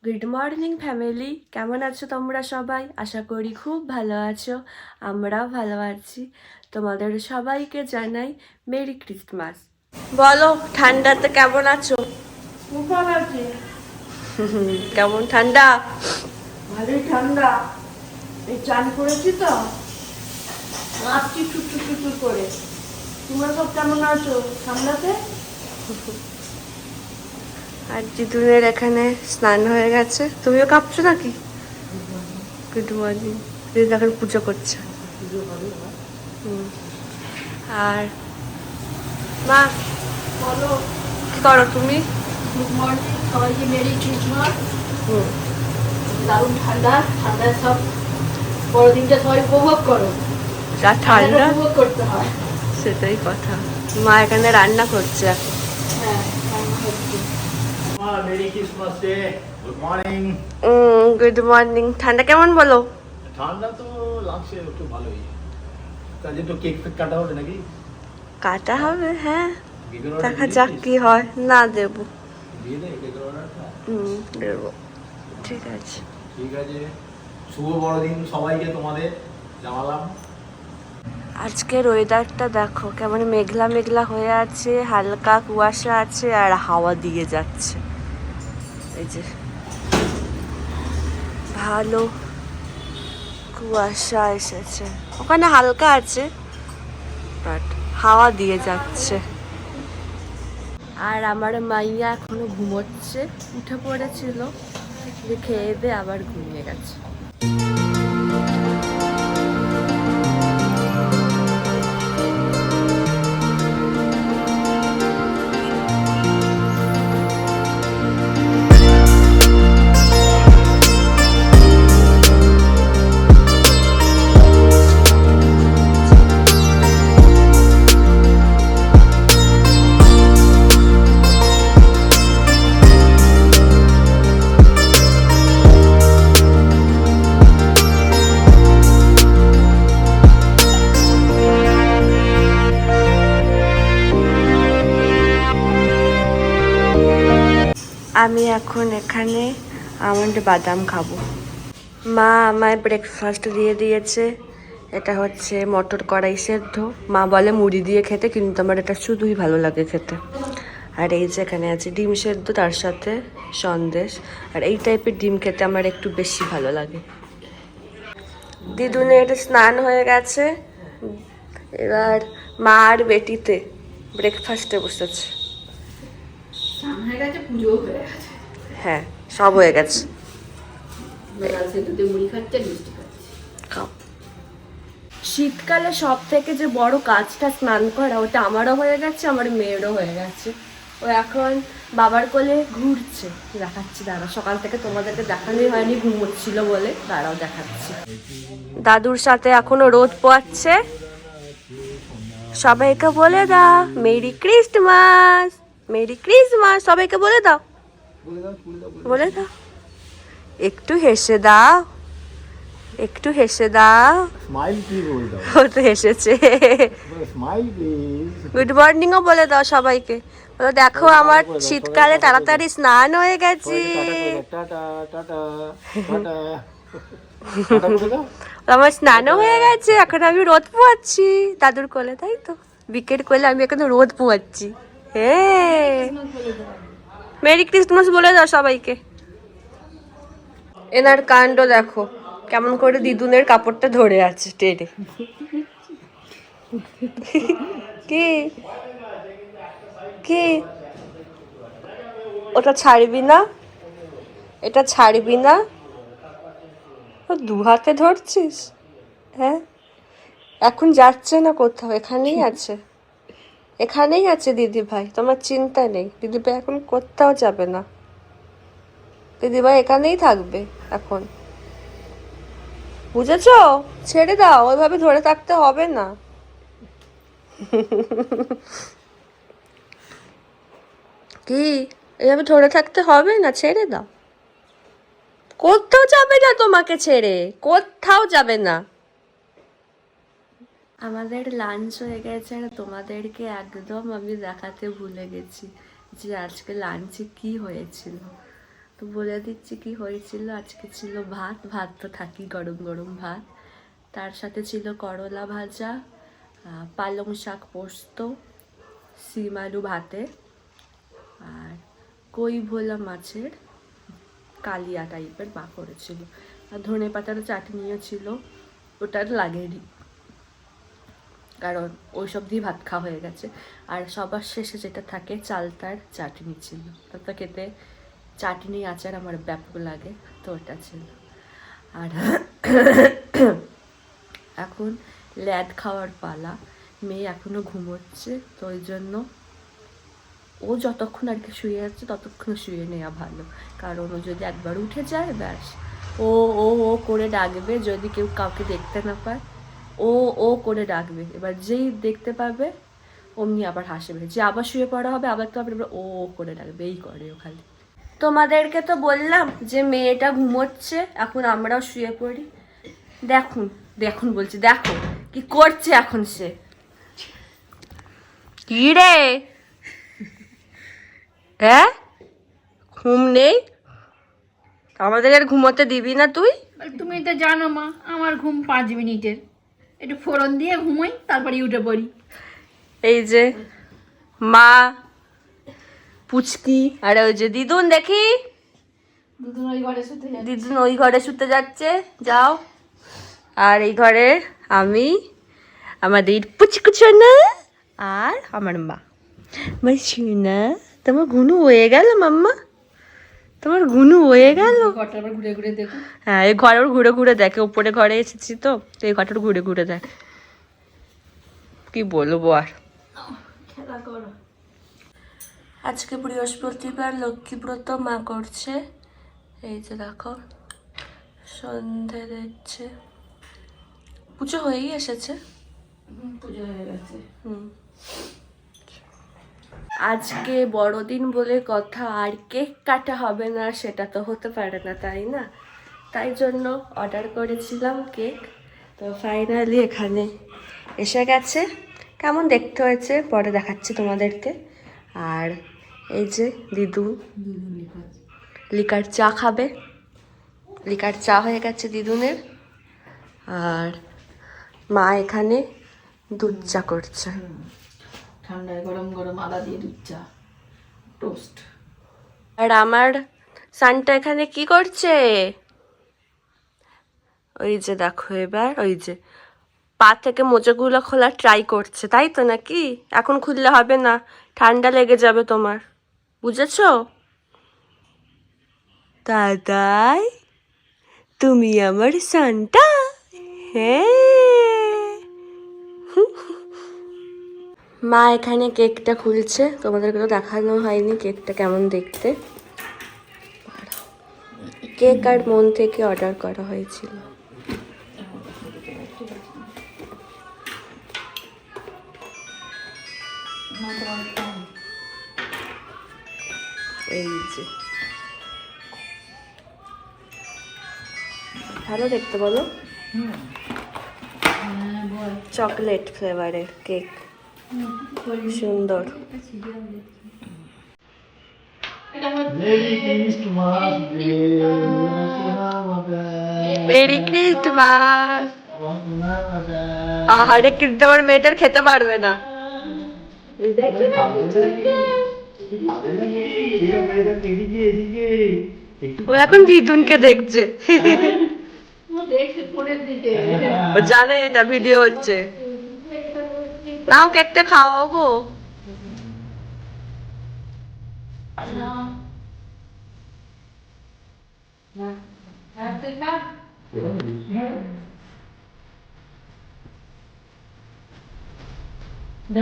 Good morning family, কেমন আছো তোমরা সবাই? আশা করি খুব ভালো আছো। আমরাও ভালো আছি। তোমাদের সবাইকে জানাই মেরি ক্রিসমাস। বলো, ঠান্ডাতে কেমন আছো? খুব ভালো আছে। কেমন ঠান্ডা? ভালোই ঠান্ডা। এই চান করেছি তো, নাচছি টুকটুক টুকটুক করে। তোমরা সব কেমন আছো ঠান্ডাতে? আর জিতুনের এখানে স্নান হয়ে গেছে। তুমিও কাঁপছো নাকি? Good morning. দিদি এখন পুজো করছে। আর মা, বলো। কি করো তুমি? গুড মর্নিং, সবাইকে মেরি ক্রিসমাস। হুম। দারুণ ঠান্ডা, ঠান্ডায় সব বড়দিনটা সবাই উপভোগ করো। যা ঠান্ডা, উপভোগ করতে হয়। সেটাই কথা। মা এখানে রান্না করছে এখন। হ্যাঁ, রান্না হচ্ছে। Merry Christmas day, good morning. Good morning. ঠান্ডা কেমন বলো? ঠান্ডা তো লাগছে একটু ভালোই। কাজে তো কেক ফেক কাটা হবে নাকি? কাটা হবে, হ্যাঁ। কেকের অর্ডার দেখা যাক কি হয়। না, দেবো। দিয়ে দে কেকের অর্ডারটা। দেবো। ঠিক আছে। ঠিক আছে, শুভ বড়দিন সবাইকে তোমাদের জানালাম। আজকের ওয়েদারটা দেখো, কেমন মেঘলা মেঘলা হয়ে আছে, হালকা কুয়াশা আছে আর হাওয়া দিয়ে যাচ্ছে। এই যে ভালো কুয়াশা এসেছে, ওখানে হালকা আছে বাট হাওয়া দিয়ে যাচ্ছে। আর আমার মাইয়া এখনো ঘুমোচ্ছে, উঠে পড়েছিল, খেয়ে দিয়ে আবার ঘুমিয়ে গেছে। আমি এখন এখানে আমন্ড বাদাম খাবো। মা আমায় ব্রেকফাস্ট দিয়ে দিয়েছে। এটা হচ্ছে মটর কড়াই সেদ্ধ। মা বলে মুড়ি দিয়ে খেতে, কিন্তু আমার এটা শুধুই ভালো লাগে খেতে। আর এই যে এখানে আছে ডিম সেদ্ধ, তার সাথে সন্দেশ। আর এই টাইপের ডিম খেতে আমার একটু বেশি ভালো লাগে। দিদুনের স্নান হয়ে গেছে, এবার মা আর বেটিতে ব্রেকফাস্টে বসেছে। স্নান হয়ে গেছে, পুজো হয়ে গেছে। হ্যাঁ, সব হয়ে গেছে। সেতুতে মুড়ি খাচ্ছে, মিষ্টি খাচ্ছে। খাও। শীতকালে সব থেকে যে বড় কাজটা স্নান করা, ওটা আমারও হয়ে গেছে, আমার মেয়েরও হয়ে গেছে। ও এখন বাবার কোলে ঘুরছে। দেখাচ্ছি, দাঁড়া, সকাল থেকে তোমাদেরকে দেখানোই হয়নি, ঘুমোচ্ছিল বলে। দাঁড়াও, দেখাচ্ছি। দাদুর সাথে এখনো রোদ পোয়াচ্ছে। সবাইকে বলে দাও মেরি ক্রিসমাস, মেরি ক্রিসমাস। সবাইকে বলে দাও, বলে দাও। একটু হেসে দাও, একটু হেসে দাও। স্মাইল প্লিজ বলে দাও। ও তো হেসেছে। Smile please. গুড মর্নিংও বলে দাও সবাইকে। বলো, দেখো আমার শীতকালে তাড়াতাড়ি স্নান হয়ে গেছে। টাটা টাটা টাটা টাটা বলে দাও। আমার স্নানও হয়ে গেছে, এখন আমি রোদ পোয়াচ্ছি দাদুর কোলে, তাই তো? বিকের কোলে আমি এখন রোদ পোয়াচ্ছি। হ্যাঁ, মেরি ক্রিসমাস বলে দাও সবাইকে। এনার কাণ্ড দেখো, কেমন করে দিদুনের কাপড়টা ধরে আছে টেনে। কি কি ওটা ছাড়বি না, এটা ছাড়বি না? দু হাতে ধরছিস? হ্যাঁ, এখন যাচ্ছে না কোথাও, এখানেই আছে, এখানেই আছে দিদি ভাই, তোমার চিন্তা নেই। দিদি ভাই এখন কোথাও যাবে না, দিদি ভাই এখানেই থাকবে এখন, বুঝেছো? ছেড়ে দাও, ওইভাবে ধরে থাকতে হবে না। কি, এইভাবে ধরে থাকতে হবে না, ছেড়ে দাও। কোথাও যাবে না, তোমাকে ছেড়ে কোথাও যাবে না। আমাদের লাঞ্চ হয়ে গেছে, আর তোমাদেরকে একদম আমি দেখাতে ভুলে গেছি যে আজকে লাঞ্চে কি হয়েছিল। তো বলে দিচ্ছি কি হয়েছিল। আজকে ছিল ভাত, ভাত তো থাকি, গরম গরম ভাত। তার সাথে ছিল করলা ভাজা, পালং শাক পোস্ত, সিম আলু ভাতে, আর কই ভোলা মাছের কালিয়া টাইপের মা করেছিল। আর ধনে পাতার চাটনিও ছিল, ওটার লাগেনি কারণ ওইসব দিয়ে ভাত খাওয়া হয়ে গেছে। আর সবার শেষে যেটা থাকে চালতার চাটনি ছিল, তারপর খেতে চাটনি আচার আমার ব্যাপক লাগে, তো ওটা ছিল। আর এখন ল্যাদ খাওয়ার পালা, মেয়ে এখনো ঘুমোচ্ছে, তো ওই জন্য ও যতক্ষণ আর কি শুয়ে যাচ্ছে ততক্ষণ শুয়ে নেওয়া ভালো, কারণ ও যদি একবার উঠে যায় ব্যাস ও ও ও করে ডাকবে, যদি কেউ কাউকে দেখতে না পায় ও ও করে ডাকবে। এবার যেই দেখতে পাবে অমনি আবার হাসবে, যে আবার শুয়ে পড়া হবে আবার তো আবার ও ও করে ডাকবে, এই করে ও খালি। তোমাদেরকে তো বললাম যে মেয়েটা ঘুমোচ্ছে, এখন আমরাও শুয়ে পড়ি। দেখুন দেখুন বলছি, দেখো কি করছে এখন সে। কি রে, হ্যাঁ ঘুম নেই? আমাদের আর ঘুমোতে দিবি না তুই? তুমি তো জানো মা, আমার ঘুম 5 মিনিটের, একটু ফোড়ন দিয়ে ঘুমোই, তারপরে উঠে পড়ি। এই যে মা, পুচকি, আর ওই যে দিদুন, দেখি দুদিন ওই ঘরে শুতে যাই। দিদুন ওই ঘরে শুতে যাচ্ছে, যাও। আর এই ঘরে আমি, আমাদের পুচকু সোনা, আর আমার মা। আমার সোনা, তোমার ঘুনু হয়ে গেল মাম্মা, তোমার ঘুনু হয়ে গেল। ঘরটা আবার ঘুরে ঘুরে দেখো। হ্যাঁ, এই ঘরের ঘুরে ঘুরে দেখে, উপরে ঘরে এসেছি তো, তো এই ঘরটার ঘুরে ঘুরে দেখ। কি বলবো আর। খেলা করো। আজকে বৃহস্পতিবার, লক্ষ্মীব্রত মা করছে। এই যে দেখো সন্ধে দিচ্ছে, পুজো হয়েই এসেছে। পুজো হয়ে গেছে। আজকে বড়দিন বলে কথা, আর কেক কাটা হবে না সেটা তো হতে পারে না, তাই না? তাই জন্য অর্ডার করেছিলাম কেক, তো ফাইনালি এখানে এসে গেছে। কেমন দেখতে হয়েছে পরে দেখাচ্ছি তোমাদেরকে। আর এই যে দিদু লিকার চা খাবে, লিকার চা হয়ে গেছে দিদুনের। আর মা এখানে দুধ চা করছে, ঠান্ডায় গরম গরম আদা দিয়ে দুধ চা, টোস্ট। আর আমার সানটা এখানে কি করছে? ওই যে দেখো, এবার ওই যে পা থেকে মোজাগুলো খোলা ট্রাই করছে, তাই তো নাকি? এখন খুললে হবে না, ঠান্ডা লেগে যাবে তোমার, বুঝেছো? দাদাই, তুমি আমার সানটা। হ্যাঁ, মা এখানে কেকটা খুলছে, তোমাদেরকে তো দেখানো হয়নি কেকটা কেমন দেখতে। কেক আর মন থেকে অর্ডার করা হয়েছিল। এই যে ভালো দেখতে, বলো? চকলেট ফ্লেভারের কেক, সুন্দর। Merry Christmas. আরে কিন্তু আমার মেয়েটার খেতে পারবে না। ও এখন দিদুনকে দেখছে, ও জানে এটা ভিডিও হচ্ছে। নাও কেকটা খাওয়াও গো।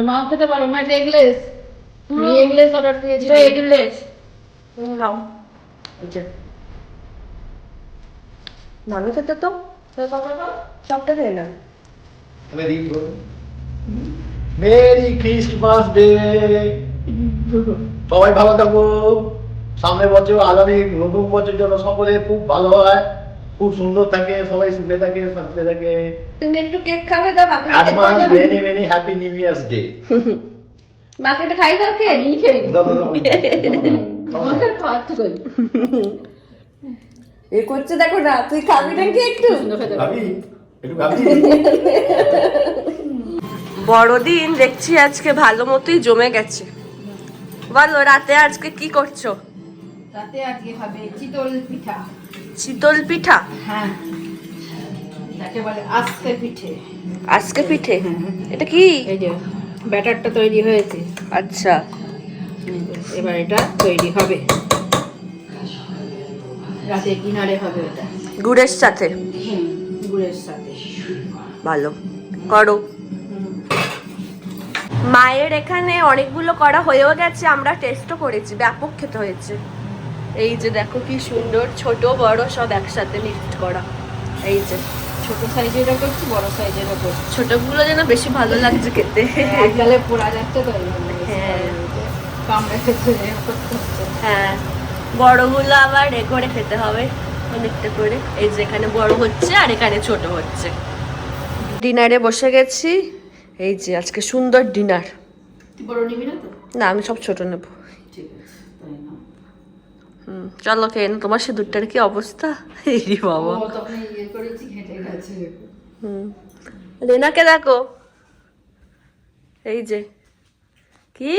মাও খেতে পারো, মা এগলেস, এগলেস অর্ডার দিয়েছি। এগলেস খাও, ভালো খেতে তো, সবটা দে না। Merry Christmas day. সবাই ভালো থাকো, সামনের বছর আগামী নতুন বছর জন্য সকলে খুব ভালো হয়, খুব সুন্দর থাকে, সবাই সুখে থাকে, শান্তিতে থাকে। তুমি একটু কেক খাবে দাও, advance many many happy new years day. মাকে একটা খাই দাও, কে দাও আমাকে খাওয়াতে কই এ করছে দেখো না, তুই খাবি নাকি একটু? ভাবি একটু ভাবি বড়দিন দেখছি আজকে ভালো মতোই জমে গেছে। বলো রাতে আজকে কি করছো? রাতে আজকে হবে চিতল পিঠা। চিতল পিঠা? হ্যাঁ, যাকে বলে আজকে পিঠে। আজকে পিঠে? এটা কি? এই যে ব্যাটারটা তৈরি হয়েছে, আচ্ছা, এবার এটা তৈরি হবে, রাতে ডিনারে হবে এটা। গুড়ের সাথে? গুড়ের সাথে। ভালো, করো। মায়ের এখানে অনেকগুলো করা হয়েও গেছে, আমরা টেস্টও করেছি, ব্যাপক খেতে হয়েছে। এই যে দেখো কি সুন্দর, ছোট বড় সব একসাথে মিক্সড করা। এই যে ছোট সাইজেরও করছি, বড় সাইজেরও করছি। ছোটগুলো যেন বেশি ভালো লাগছে খেতে। একগালে পোড়া যাচ্ছে তো এই জন্য বেশি হ্যাঁ। ভালো লাগছে। কামড়ে খেতে করতে হচ্ছে। হ্যাঁ, বড়গুলো আবার এ করে খেতে হবে অনেকটা করে। এই যে এখানে বড় হচ্ছে আর এখানে ছোট হচ্ছে। ডিনারে বসে গেছি। এই যে আজকে সুন্দর ডিনার। তুই বড় নিবি না তো? না, আমি সব ছোট নেব। ঠিক আছে, তাই না? চলো খেয়ে নাও। তোমার সিঁদুরটার কি অবস্থা? এই রে বাবা। ও তখন ইয়ে করেছি, ঘেঁটে গেছে। রেনাকে দেখো, এই যে কি,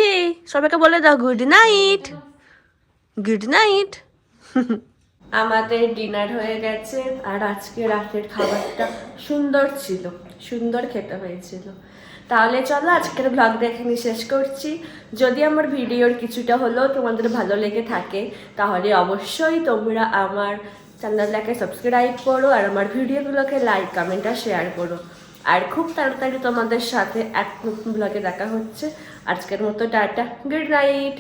সবাইকে বলে দাও গুড নাইট, গুড নাইট। আমাদের ডিনার হয়ে গেছে, আর আজকে রাতের খাবারটা সুন্দর ছিল, সুন্দর খেতে হয়েছিল। তাহলে চলো আজকের ব্লগটা এখানে শেষ করছি। যদি আমার ভিডিওর কিছুটা হলেও তোমাদের ভালো লেগে থাকে, তাহলে অবশ্যই তোমরা আমার চ্যানেলটাকে সাবস্ক্রাইব করো, আর আমার ভিডিওগুলোকে লাইক কমেন্ট আর শেয়ার করো। আর খুব তাড়াতাড়ি তোমাদের সাথে এক নতুন ব্লগে দেখা হচ্ছে। আজকের মতো টাটা, গুড নাইট।